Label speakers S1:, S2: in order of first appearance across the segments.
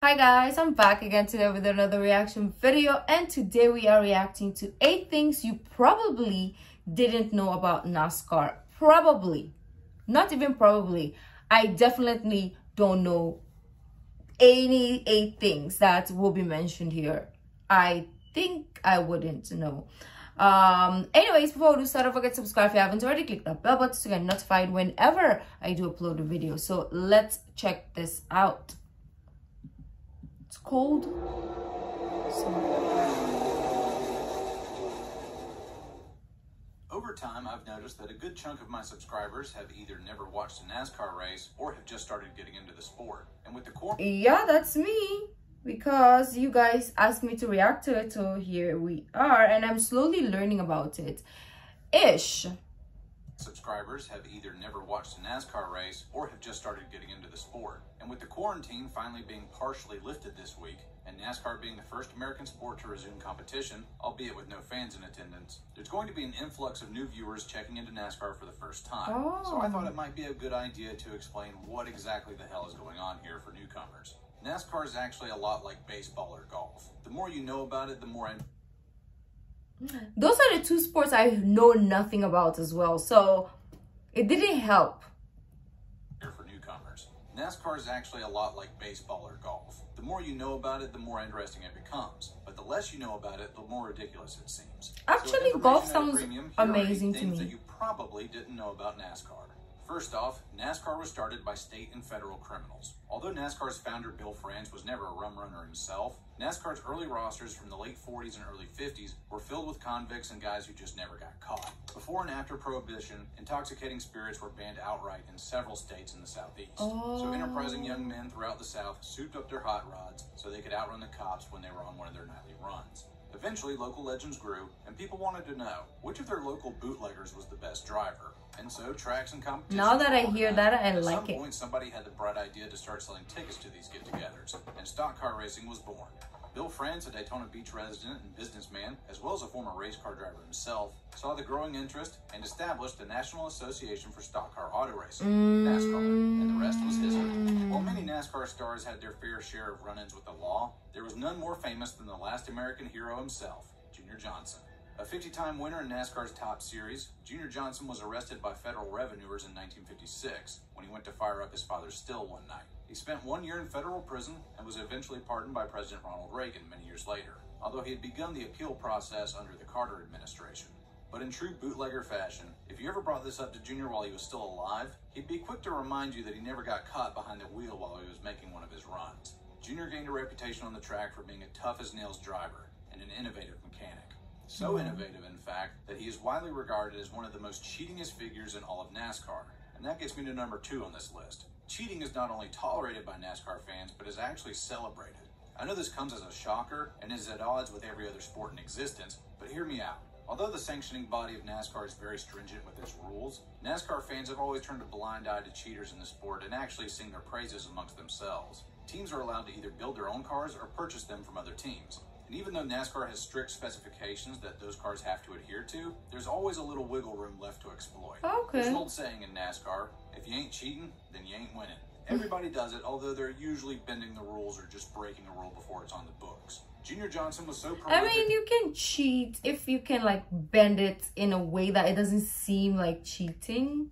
S1: Hi guys, I'm back again today with another reaction video, and today we are reacting to 8 things you probably didn't know about NASCAR. Probably, not even probably, I definitely don't know any 8 things that will be mentioned here. I think I wouldn't know. Anyways, before we start, don't forget to subscribe if you haven't already. Click that bell button to get notified whenever I do upload a video. So let's check this out. It's cold.
S2: Over time, I've noticed that a good chunk of my subscribers have either never watched a NASCAR race or have just started getting into the sport. And with the core...
S1: Yeah, that's me. Because you guys asked me to react to it, so here we are. And I'm slowly learning about it. Ish.
S2: Subscribers have either never watched a NASCAR race or have just started getting into the sport. And with the quarantine finally being partially lifted this week, and NASCAR being the first American sport to resume competition, albeit with no fans in attendance, there's going to be an influx of new viewers checking into NASCAR for the first time. So I thought it might be a good idea to explain what exactly the hell is going on here for newcomers. NASCAR is actually a lot like baseball or golf. The more you know about it, the more...
S1: Those are the two sports I know nothing about as well, so it didn't help.
S2: For newcomers, NASCAR is actually a lot like baseball or golf. The more you know about it, the more interesting it becomes. But the less you know about it, the more ridiculous it seems.
S1: Actually, golf sounds amazing to me.
S2: That you probably didn't know about NASCAR. First off, NASCAR was started by state and federal criminals. Although NASCAR's founder, Bill France, was never a rum runner himself, NASCAR's early rosters from the late 40s and early 50s were filled with convicts and guys who just never got caught. Before and after Prohibition, intoxicating spirits were banned outright in several states in the Southeast. So enterprising young men throughout the South souped up their hot rods so they could outrun the cops when they were on one of their nightly runs. Eventually, local legends grew, and people wanted to know which of their local bootleggers was the best driver. And so, tracks and competitions...
S1: Now that I hear that, I like it.
S2: At some point, somebody had the bright idea to start selling tickets to these get-togethers, and stock car racing was born. Bill France, a Daytona Beach resident and businessman, as well as a former race car driver himself, saw the growing interest and established the National Association for Stock Car Auto Racing, NASCAR, and the rest was history. While many NASCAR stars had their fair share of run-ins with the law, there was none more famous than the last American hero himself, Junior Johnson. A 50-time winner in NASCAR's Top Series, Junior Johnson was arrested by federal revenuers in 1956 when he went to fire up his father's still one night. He spent 1 year in federal prison and was eventually pardoned by President Ronald Reagan many years later, although he had begun the appeal process under the Carter administration. But in true bootlegger fashion, if you ever brought this up to Junior while he was still alive, he'd be quick to remind you that he never got caught behind the wheel while he was making one of his runs. Junior gained a reputation on the track for being a tough-as-nails driver and an innovative mechanic. So innovative, in fact, that he is widely regarded as one of the most cheatingest figures in all of NASCAR. And that gets me to number 2 on this list. Cheating is not only tolerated by NASCAR fans, but is actually celebrated. I know this comes as a shocker and is at odds with every other sport in existence, but hear me out. Although the sanctioning body of NASCAR is very stringent with its rules, NASCAR fans have always turned a blind eye to cheaters in the sport and actually sing their praises amongst themselves. Teams are allowed to either build their own cars or purchase them from other teams. And even though NASCAR has strict specifications that those cars have to adhere to, there's always a little wiggle room left to exploit. There's an old saying in NASCAR, if you ain't cheating, then you ain't winning. Everybody does it, although they're usually bending the rules or just breaking a rule before it's on the books. Junior Johnson was so prolific... I mean,
S1: you can cheat if you can, like, bend it in a way that it doesn't seem like cheating.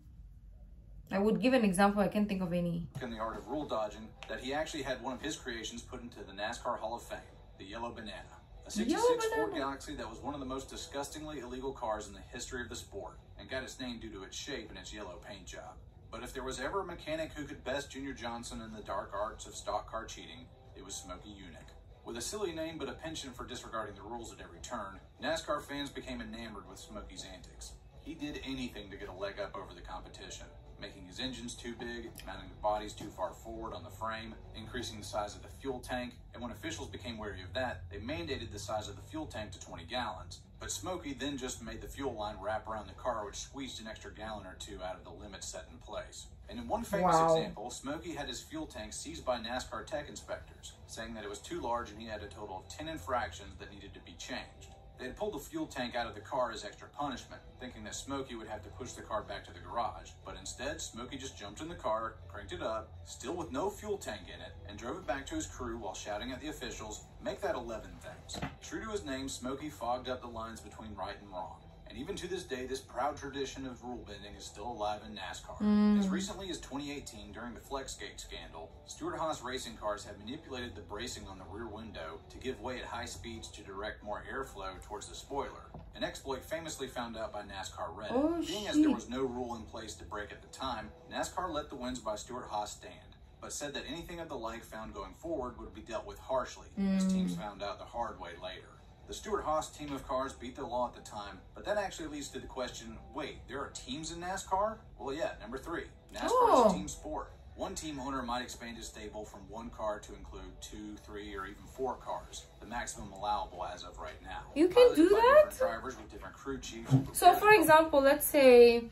S1: I would give an example. I can't think of any.
S2: In the art of rule dodging, that he actually had one of his creations put into the NASCAR Hall of Fame. The Yellow Banana, a 66 Ford Galaxy that was one of the most disgustingly illegal cars in the history of the sport, and got its name due to its shape and its yellow paint job. But if there was ever a mechanic who could best Junior Johnson in the dark arts of stock car cheating, it was Smokey Yunick. With a silly name but a penchant for disregarding the rules at every turn, NASCAR fans became enamored with Smokey's antics. He did anything to get a leg up over the competition, making his engines too big, mounting the bodies too far forward on the frame, increasing the size of the fuel tank, and when officials became wary of that, they mandated the size of the fuel tank to 20 gallons. But Smokey then just made the fuel line wrap around the car, which squeezed an extra gallon or two out of the limit set in place. And in one famous example, Smokey had his fuel tank seized by NASCAR tech inspectors, saying that it was too large and he had a total of 10 infractions that needed to be changed. They had pulled the fuel tank out of the car as extra punishment, thinking that Smokey would have to push the car back to the garage. But instead, Smokey just jumped in the car, cranked it up, still with no fuel tank in it, and drove it back to his crew while shouting at the officials, "Make that 11 things." True to his name, Smokey fogged up the lines between right and wrong. And even to this day, this proud tradition of rule bending is still alive in NASCAR. As recently as 2018, during the Flexgate scandal, Stewart-Haas racing cars had manipulated the bracing on the rear window to give way at high speeds to direct more airflow towards the spoiler. An exploit famously found out by NASCAR Reddit. Being as there was no rule in place to brake at the time, NASCAR let the wins by Stewart-Haas stand, but said that anything of the like found going forward would be dealt with harshly, as teams found out the hard way later. The Stewart-Haas team of cars beat the law at the time, but that actually leads to the question, wait, there are teams in NASCAR? Well, yeah, number 3. NASCAR is a team sport. One team owner might expand his stable from 1 car to include 2, 3, or even 4 cars, the maximum allowable as of right now.
S1: You can do that?
S2: Different drivers with different crew chiefs.
S1: So, for example, let's say,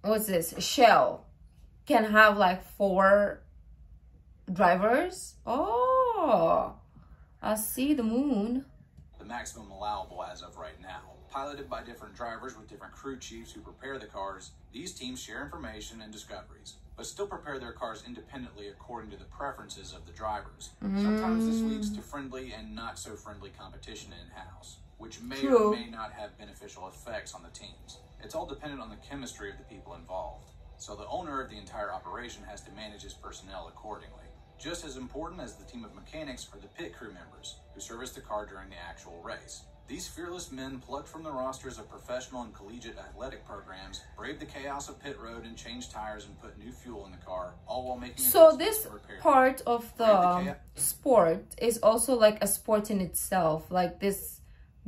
S1: what's this? Shell can have like 4 drivers. Oh. I see the moon.
S2: The maximum allowable as of right now. Piloted by different drivers with different crew chiefs who prepare the cars, these teams share information and discoveries, but still prepare their cars independently according to the preferences of the drivers. Sometimes this leads to friendly and not so friendly competition in-house, which may or may not have beneficial effects on the teams. It's all dependent on the chemistry of the people involved. So the owner of the entire operation has to manage his personnel accordingly. Just as important as the team of mechanics are the pit crew members, who service the car during the actual race. These fearless men, plucked from the rosters of professional and collegiate athletic programs, brave the chaos of pit road and change tires and put new fuel in the car, all while making
S1: so this part of the sport is also like a sport in itself, like this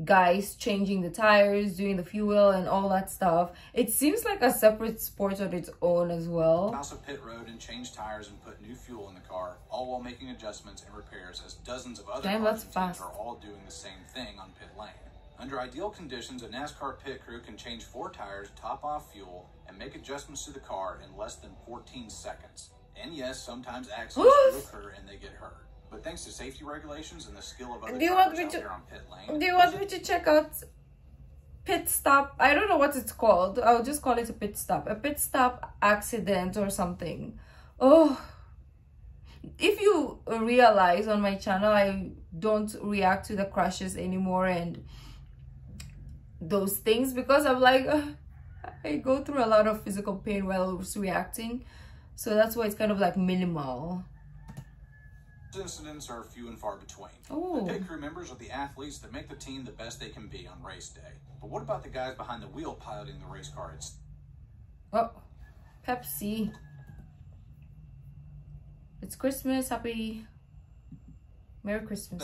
S1: guys changing the tires, doing the fuel and all that stuff. It seems like a separate sport on its own as well.
S2: House of pit road and change tires and put new fuel in the car, all while making adjustments and repairs as dozens of other cars and teams are all doing the same thing on pit lane. Under ideal conditions, a NASCAR pit crew can change 4 tires, top off fuel, and make adjustments to the car in less than 14 seconds. And yes, sometimes accidents do occur and they get hurt. But thanks to safety regulations and the skill of other drivers out there on pit lane.
S1: Do you want me to check out pit stop? I don't know what it's called. I'll just call it a pit stop. A pit stop accident or something. Oh, if you realize on my channel, I don't react to the crashes anymore and those things because I'm like, I go through a lot of physical pain while I was reacting. So that's why it's kind of like minimal.
S2: Incidents are few and far between. The pit crew members are the athletes that make the team the best they can be on race day. But what about the guys behind the wheel piloting the race car?
S1: Oh, Pepsi. It's Christmas. Happy Merry Christmas.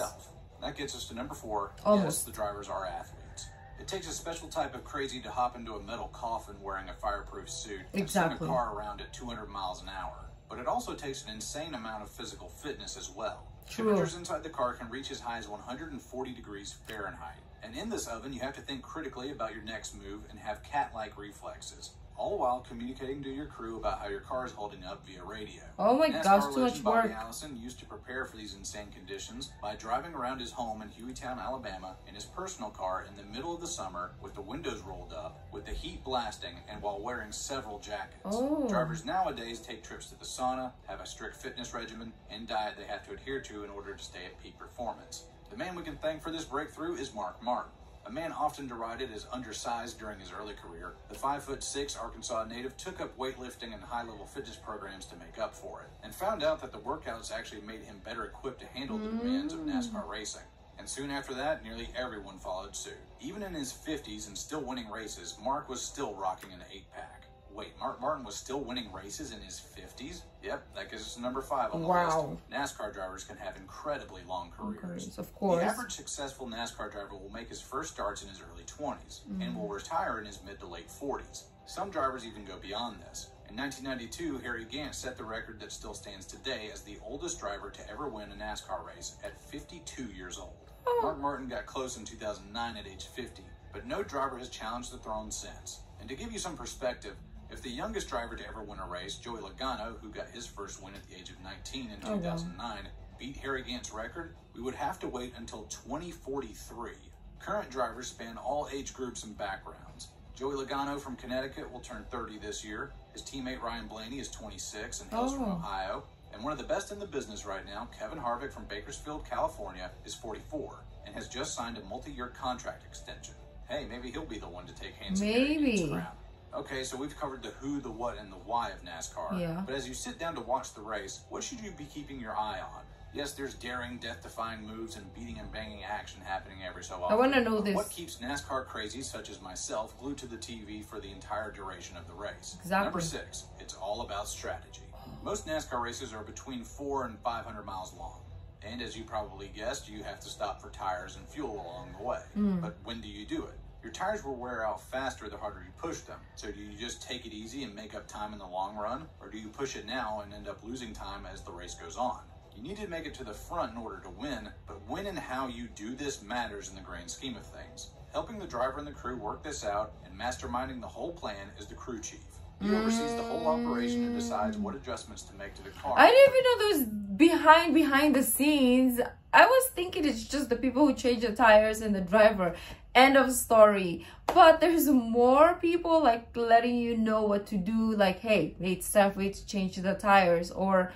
S2: That gets us to number 4.
S1: Almost.
S2: Yes, the drivers are athletes. It takes a special type of crazy to hop into a metal coffin wearing a fireproof suit and swing a car around at 200 miles an hour. But it also takes an insane amount of physical fitness as well. Temperatures inside the car can reach as high as 140 degrees Fahrenheit. And in this oven, you have to think critically about your next move and have cat-like reflexes, all while communicating to your crew about how your car is holding up via radio.
S1: Oh my gosh, too much work.
S2: Bobby Allison used to prepare for these insane conditions by driving around his home in Hueytown, Alabama in his personal car in the middle of the summer with the windows rolled up, with the heat blasting, and while wearing several jackets. Drivers nowadays take trips to the sauna, have a strict fitness regimen, and diet they have to adhere to in order to stay at peak performance. The man we can thank for this breakthrough is Mark Martin. A man often derided as undersized during his early career, the 5'6" Arkansas native took up weightlifting and high-level fitness programs to make up for it, and found out that the workouts actually made him better equipped to handle the demands of NASCAR racing. And soon after that, nearly everyone followed suit. Even in his 50s and still winning races, Mark was still rocking an 8-pack. Wait, Mark Martin was still winning races in his 50s? Yep, that gives us number 5 on the list. NASCAR drivers can have incredibly long careers.
S1: Of course.
S2: The average successful NASCAR driver will make his first starts in his early 20s and will retire in his mid to late 40s. Some drivers even go beyond this. In 1992, Harry Gant set the record that still stands today as the oldest driver to ever win a NASCAR race at 52 years old. Mark Martin got close in 2009 at age 50, but no driver has challenged the throne since. And to give you some perspective, if the youngest driver to ever win a race, Joey Logano, who got his first win at the age of 19 in 2009, beat Harry Gant's record, we would have to wait until 2043. Current drivers span all age groups and backgrounds. Joey Logano from Connecticut will turn 30 this year. His teammate Ryan Blaney is 26 and hails from Ohio. And one of the best in the business right now, Kevin Harvick from Bakersfield, California, is 44 and has just signed a multi-year contract extension. Hey, maybe he'll be the one to take hands crown. Okay, so we've covered the who, the what, and the why of NASCAR.
S1: Yeah.
S2: But as you sit down to watch the race, what should you be keeping your eye on? Yes, there's daring, death-defying moves and beating and banging action happening every so often.
S1: I want to know this.
S2: What keeps NASCAR crazies such as myself glued to the TV for the entire duration of the race?
S1: Exactly.
S2: Number 6, it's all about strategy. Most NASCAR races are between 400 and 500 miles long. And as you probably guessed, you have to stop for tires and fuel along the way. But when do you do it? Your tires will wear out faster the harder you push them. So do you just take it easy and make up time in the long run? Or do you push it now and end up losing time as the race goes on? You need to make it to the front in order to win, but when and how you do this matters in the grand scheme of things. Helping the driver and the crew work this out and masterminding the whole plan is the crew chief. He oversees the whole operation and decides what adjustments to make to the car.
S1: I didn't even know there was behind the scenes. I was thinking it's just the people who change the tires and the driver. End of story. But there's more people like letting you know what to do. Like, hey, it's time for you to change the tires or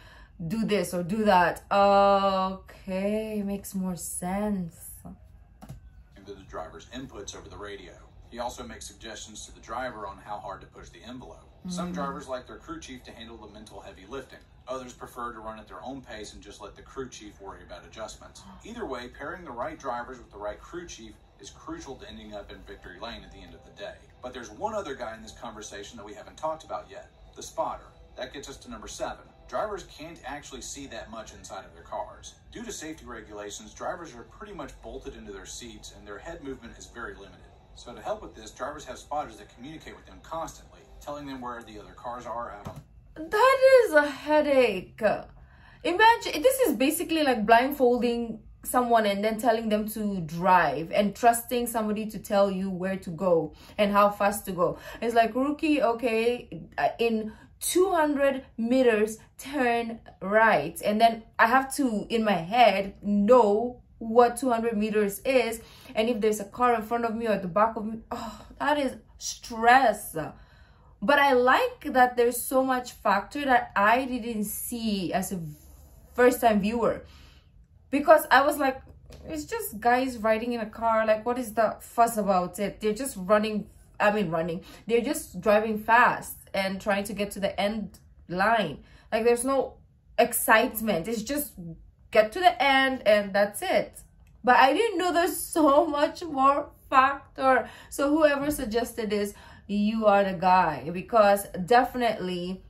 S1: do this or do that. Okay, makes more sense.
S2: The driver's inputs over the radio. He also makes suggestions to the driver on how hard to push the envelope. Some drivers like their crew chief to handle the mental heavy lifting. Others prefer to run at their own pace and just let the crew chief worry about adjustments. Either way, pairing the right drivers with the right crew chief is crucial to ending up in victory lane at the end of the day. But there's one other guy in this conversation that we haven't talked about yet, the spotter. That gets us to number 7. Drivers can't actually see that much inside of their cars. Due to safety regulations, drivers are pretty much bolted into their seats and their head movement is very limited. So to help with this, drivers have spotters that communicate with them constantly, telling them where the other cars are out on.
S1: That is a headache. Imagine, this is basically like blindfolding someone and then telling them to drive and trusting somebody to tell you where to go and how fast to go. It's like, Ruky, okay, in 200 meters, turn right. And then I have to, in my head, know what 200 meters is. And if there's a car in front of me or at the back of me, oh, that is stress. But I like that there's so much factor that I didn't see as a first-time viewer. Because I was like, it's just guys riding in a car. Like, what is the fuss about it? They're just they're just driving fast and trying to get to the end line. Like, there's no excitement. It's just get to the end and that's it. But I didn't know there's so much more factor. So whoever suggested this, you are the guy, because definitely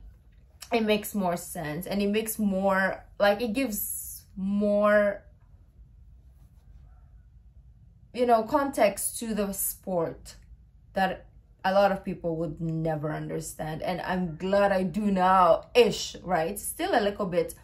S1: it makes more sense and it makes more, like, it gives more, you know, context to the sport that a lot of people would never understand. And I'm glad I do now ish, right? Still a little bit.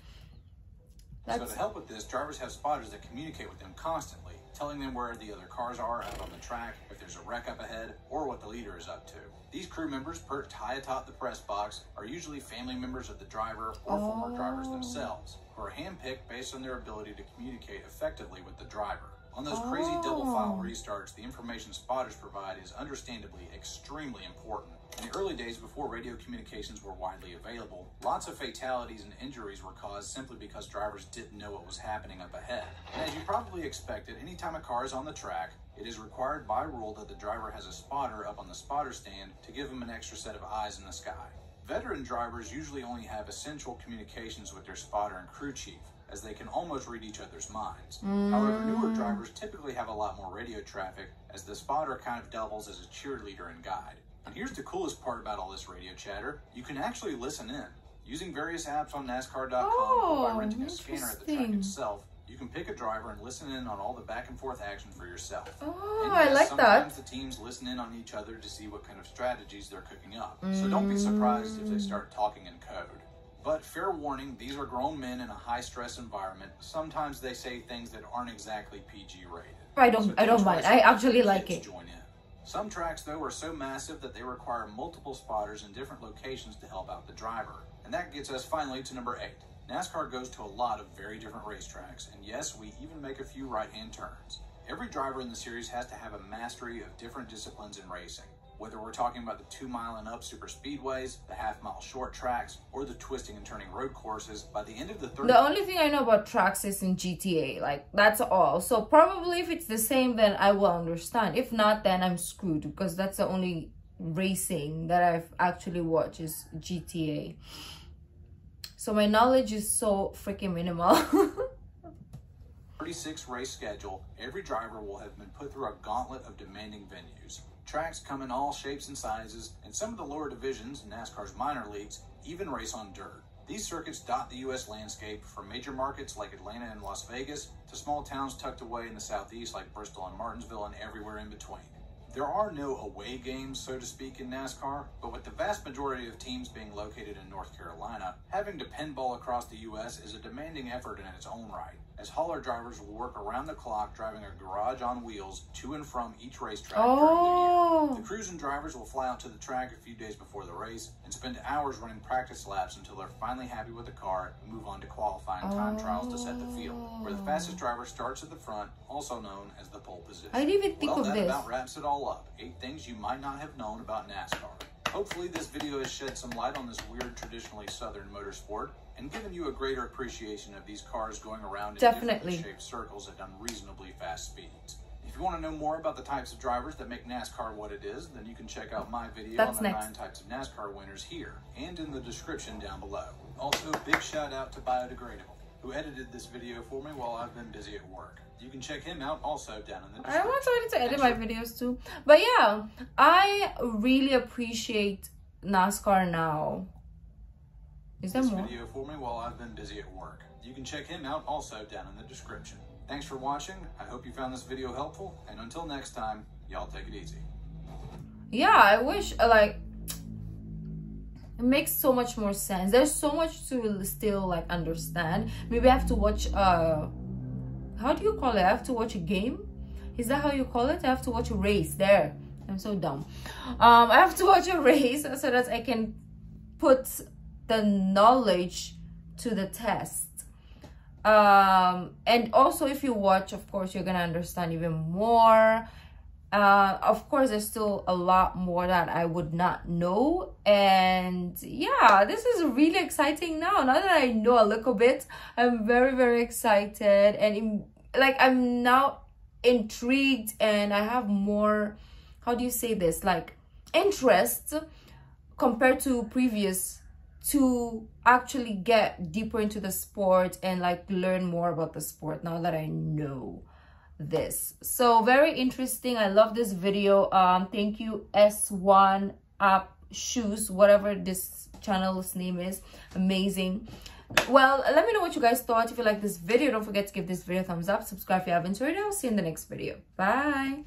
S2: So to help with this, drivers have spotters that communicate with them constantly, telling them where the other cars are out on the track, if there's a wreck up ahead, or what the leader is up to. These crew members, perched high atop the press box, are usually family members of the driver or former drivers themselves, who are handpicked based on their ability to communicate effectively with the driver. On those crazy double file restarts, the information spotters provide is understandably extremely important. In the early days before radio communications were widely available, lots of fatalities and injuries were caused simply because drivers didn't know what was happening up ahead. And as you probably expected, anytime a car is on the track, it is required by rule that the driver has a spotter up on the spotter stand to give him an extra set of eyes in the sky. Veteran drivers usually only have essential communications with their spotter and crew chief, as they can almost read each other's minds. However, newer drivers typically have a lot more radio traffic, as the spotter kind of doubles as a cheerleader and guide. And here's the coolest part about all this radio chatter. You can actually listen in. Using various apps on NASCAR.com or by renting a scanner at the track itself, you can pick a driver and listen in on all the back and forth action for yourself.
S1: Oh,
S2: and
S1: I like that.
S2: Sometimes the teams listen in on each other to see what kind of strategies they're cooking up. So don't be surprised if they start talking in code. But fair warning, these are grown men in a high-stress environment. Sometimes they say things that aren't exactly PG rated.
S1: I don't mind. I actually like it.
S2: Join in. Some tracks, though, are so massive that they require multiple spotters in different locations to help out the driver. And that gets us finally to number 8. NASCAR goes to a lot of very different racetracks, and yes, we even make a few right-hand turns. Every driver in the series has to have a mastery of different disciplines in racing. Whether we're talking about the 2-mile and up super speedways, the half-mile short tracks, or the twisting and turning road courses, by the end of the
S1: The only thing I know about tracks is in GTA, like that's all. So probably if it's the same, then I will understand. If not, then I'm screwed, because that's the only racing that I've actually watched is GTA. So my knowledge is so freaking minimal.
S2: 36 race schedule, every driver will have been put through a gauntlet of demanding venues. Tracks come in all shapes and sizes, and some of the lower divisions in NASCAR's minor leagues even race on dirt. These circuits dot the U.S. landscape, from major markets like Atlanta and Las Vegas to small towns tucked away in the southeast like Bristol and Martinsville and everywhere in between. There are no away games, so to speak, in NASCAR, but with the vast majority of teams being located in North Carolina, having to pinball across the U.S. is a demanding effort in its own right, as hauler drivers will work around the clock driving a garage on wheels to and from each racetrack during the year. The crews and drivers will fly out to the track a few days before the race and spend hours running practice laps until they're finally happy with the car and move on to qualifying time trials to set the field, where the fastest driver starts at the front, also known as the pole position.
S1: I didn't even think of
S2: That
S1: this.
S2: about wraps it all up. 8 things you might not have known about NASCAR. Hopefully this video has shed some light on this weird, traditionally southern motorsport and given you a greater appreciation of these cars going around in differently shaped circles at unreasonably fast speeds. If you want to know more about the types of drivers that make NASCAR what it is, then you can check out my video on the 9 types of NASCAR winners here and in the description down below. Also, big shout out to Biodegradable, who edited this video for me while I've been busy at work. You can check him out also down in the description.
S1: I want somebody to edit my videos too. But yeah, I really appreciate NASCAR now. Is there more?
S2: Video for me while I've been busy at work. You can check him out also down in the description. Thanks for watching. I hope you found this video helpful, and until next time, y'all take it easy.
S1: Yeah, I wish like it makes so much more sense. There's so much to still like understand. Maybe I have to watch how do you call it? I have to watch a game? Is that how you call it? I have to watch a race. There, I'm so dumb. I have to watch a race so that I can put the knowledge to the test. And also if you watch, of course, you're gonna understand even more. Of course, there's still a lot more that I would not know, and yeah, this is really exciting now that I know a little bit. I'm very, very excited, and I'm now intrigued, and I have more, how do you say this, like interest compared to previous, to actually get deeper into the sport and like learn more about the sport now that I know this. So very interesting. I love this video. Thank you, S1 App Shoes, whatever this channel's name is. Amazing. Well, let me know what you guys thought. If you like this video, don't forget to give this video a thumbs up, subscribe if you haven't already. I'll see you in the next video. Bye.